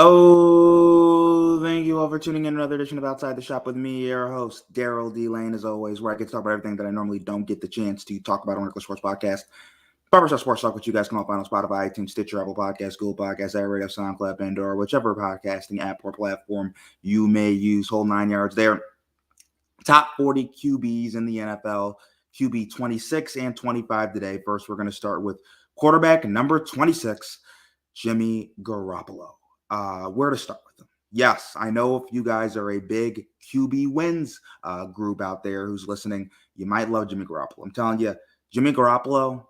Oh, thank you all for tuning in to another edition of Outside the Shop with me, your host, Daryl D. Lane, as always, where I get to talk about everything that I normally don't get the chance to talk about on Regular Sports Podcast. Barbershop Sports Talk, which you guys can all find on Spotify, iTunes, Stitcher, Apple Podcasts, Google Podcasts, iRadio, SoundCloud, Pandora, whichever podcasting app or platform you may use. Whole 9 yards there. Top 40 QBs in the NFL, QB 26 and 25 today. First, we're going to start with quarterback number 26, Jimmy Garoppolo. Where to start with him? Yes, I know if you guys are a big QB wins group out there who's listening, you might love Jimmy Garoppolo. I'm telling you, Jimmy Garoppolo,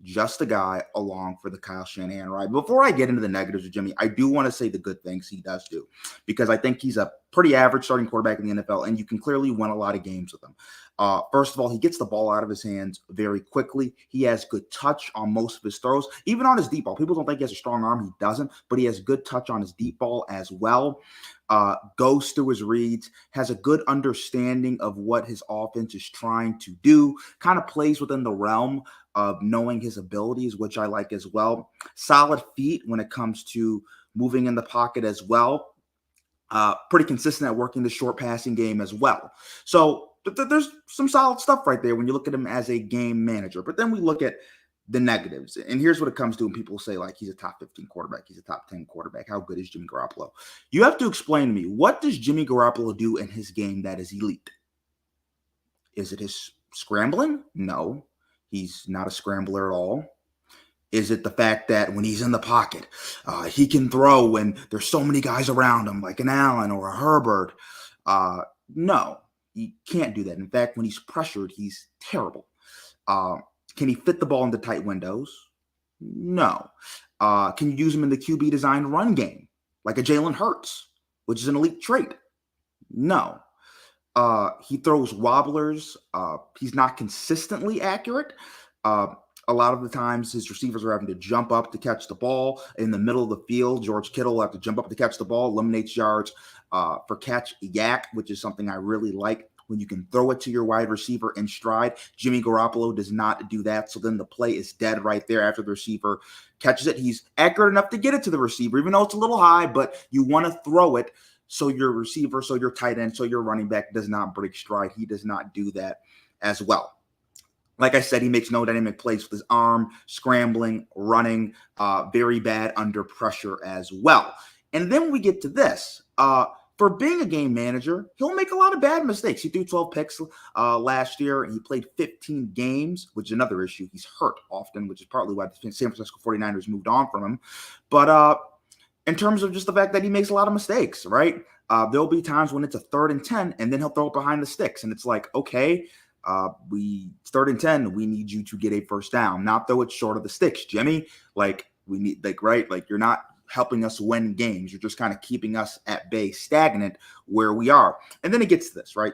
just a guy along for the Kyle Shanahan ride. Before I get into the negatives of Jimmy, I do want to say the good things he does do, because I think he's a pretty average starting quarterback in the NFL, and you can clearly win a lot of games with him. First of all, he gets the ball out of his hands very quickly. He has good touch on most of his throws, even on his deep ball. People don't think he has a strong arm. He doesn't, but he has good touch on his deep ball as well. Goes through his reads, has a good understanding of what his offense is trying to do, kind of plays within the realm of knowing his abilities, which I like as well. Solid feet when it comes to moving in the pocket as well. Pretty consistent at working the short passing game as well. So there's some solid stuff right there when you look at him as a game manager. But then we look at the negatives. And here's what it comes to when people say, like, he's a top 15 quarterback, he's a top 10 quarterback. How good is Jimmy Garoppolo? You have to explain to me, what does Jimmy Garoppolo do in his game that is elite? Is it his scrambling? No, he's not a scrambler at all. Is it the fact that when he's in the pocket, he can throw when there's so many guys around him, like an Allen or a Herbert? No, he can't do that. In fact, when he's pressured, he's terrible. Can he fit the ball into tight windows? No. Can you use him in the QB designed run game, like a Jalen Hurts, which is an elite trait? No. He throws wobblers. He's not consistently accurate. A lot of the times his receivers are having to jump up to catch the ball in the middle of the field. George Kittle will have to jump up to catch the ball, eliminates yards for catch yak, which is something I really like. When you can throw it to your wide receiver in stride, Jimmy Garoppolo does not do that. So then the play is dead right there after the receiver catches it. He's accurate enough to get it to the receiver, even though it's a little high, but you want to throw it so your receiver, so your tight end, so your running back does not break stride. He does not do that as well. Like I said, he makes no dynamic plays with his arm, scrambling, running, very bad under pressure as well. And then we get to this. For being a game manager, he'll make a lot of bad mistakes. He threw 12 picks last year, and he played 15 games, which is another issue. He's hurt often, which is partly why the San Francisco 49ers moved on from him. But in terms of just the fact that he makes a lot of mistakes, right? There'll be times when it's a 3rd and 10, and then he'll throw it behind the sticks. And it's like, okay, it's 3rd and 10. We need you to get a first down, not throw it short of the sticks, Jimmy. Like, we need, like, right? Like, you're not helping us win games. You're just kind of keeping us at bay, stagnant where we are. And then it gets to this, right?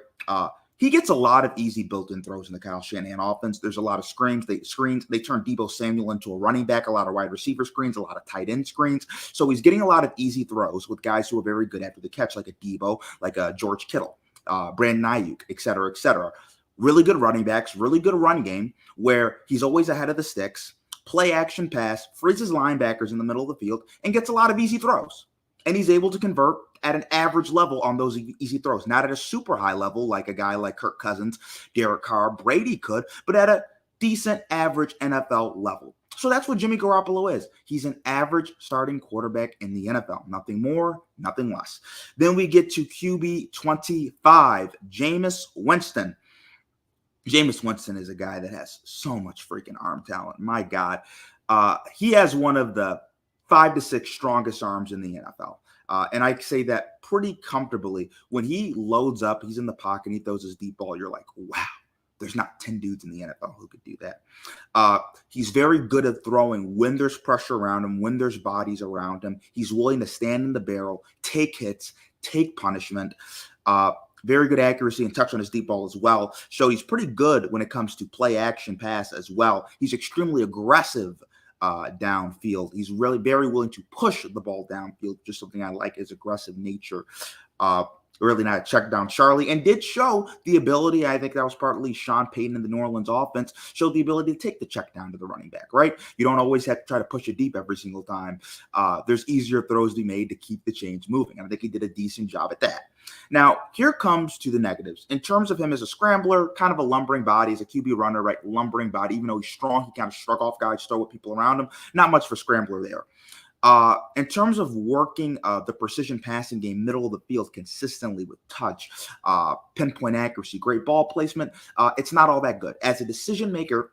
He gets a lot of easy built-in throws in the Kyle Shanahan offense. There's a lot of screens. They turn Deebo Samuel into a running back, a lot of wide receiver screens, a lot of tight end screens. So he's getting a lot of easy throws with guys who are very good after the catch, like a Deebo, like a George Kittle, Brandon Ayuk, et cetera, et cetera. Really good running backs, really good run game where he's always ahead of the sticks. Play action pass, freezes linebackers in the middle of the field, and gets a lot of easy throws. And he's able to convert at an average level on those easy throws. Not at a super high level like a guy like Kirk Cousins, Derek Carr, Brady could, but at a decent average NFL level. So that's what Jimmy Garoppolo is. He's an average starting quarterback in the NFL. Nothing more, nothing less. Then we get to QB 25, Jameis Winston. Jameis Winston is a guy that has so much freaking arm talent. My God. He has one of the 5 to 6 strongest arms in the NFL. And I say that pretty comfortably. When he loads up, he's in the pocket, and he throws his deep ball, you're like, wow, there's not 10 dudes in the NFL who could do that. He's very good at throwing when there's pressure around him, when there's bodies around him. He's willing to stand in the barrel, take hits, take punishment. Very good accuracy and touch on his deep ball as well. So he's pretty good when it comes to play action pass as well. He's extremely aggressive downfield. He's really very willing to push the ball downfield. Just something I like, his aggressive nature. really not check down Charlie, and did show the ability. I think that was partly Sean Payton and the New Orleans offense showed the ability to take the check down to the running back, right? You don't always have to try to push it deep every single time. There's easier throws to be made to keep the chains moving. And I think he did a decent job at that. Now, here comes to the negatives. In terms of him as a scrambler, kind of a lumbering body, as a QB runner, right? Lumbering body. Even though he's strong, he kind of struck off guys, throw with people around him. Not much for scrambler there. In terms of working the precision passing game, middle of the field consistently with touch, pinpoint accuracy, great ball placement, it's not all that good. As a decision maker,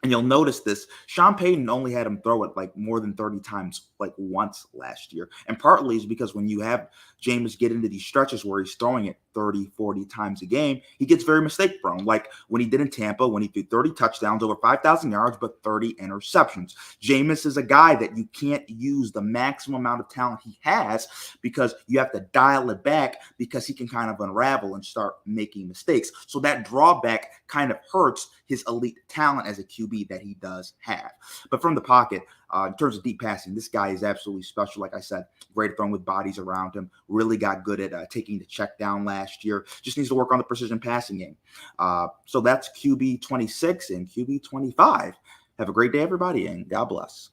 and you'll notice this, Sean Payton only had him throw it like more than 30 times, like once last year. And partly is because when you have Jameis get into these stretches where he's throwing it 30, 40 times a game, he gets very mistake prone. Like when he did in Tampa, when he threw 30 touchdowns, over 5,000 yards, but 30 interceptions. Jameis is a guy that you can't use the maximum amount of talent he has because you have to dial it back because he can kind of unravel and start making mistakes. So that drawback kind of hurts his elite talent as a QB that he does have. But from the pocket, in terms of deep passing, this guy is absolutely special. Like I said, great at throwing with bodies around him. Really got good at taking the check down last year. Just needs to work on the precision passing game. So that's QB 26 and QB 25. Have a great day, everybody, and God bless.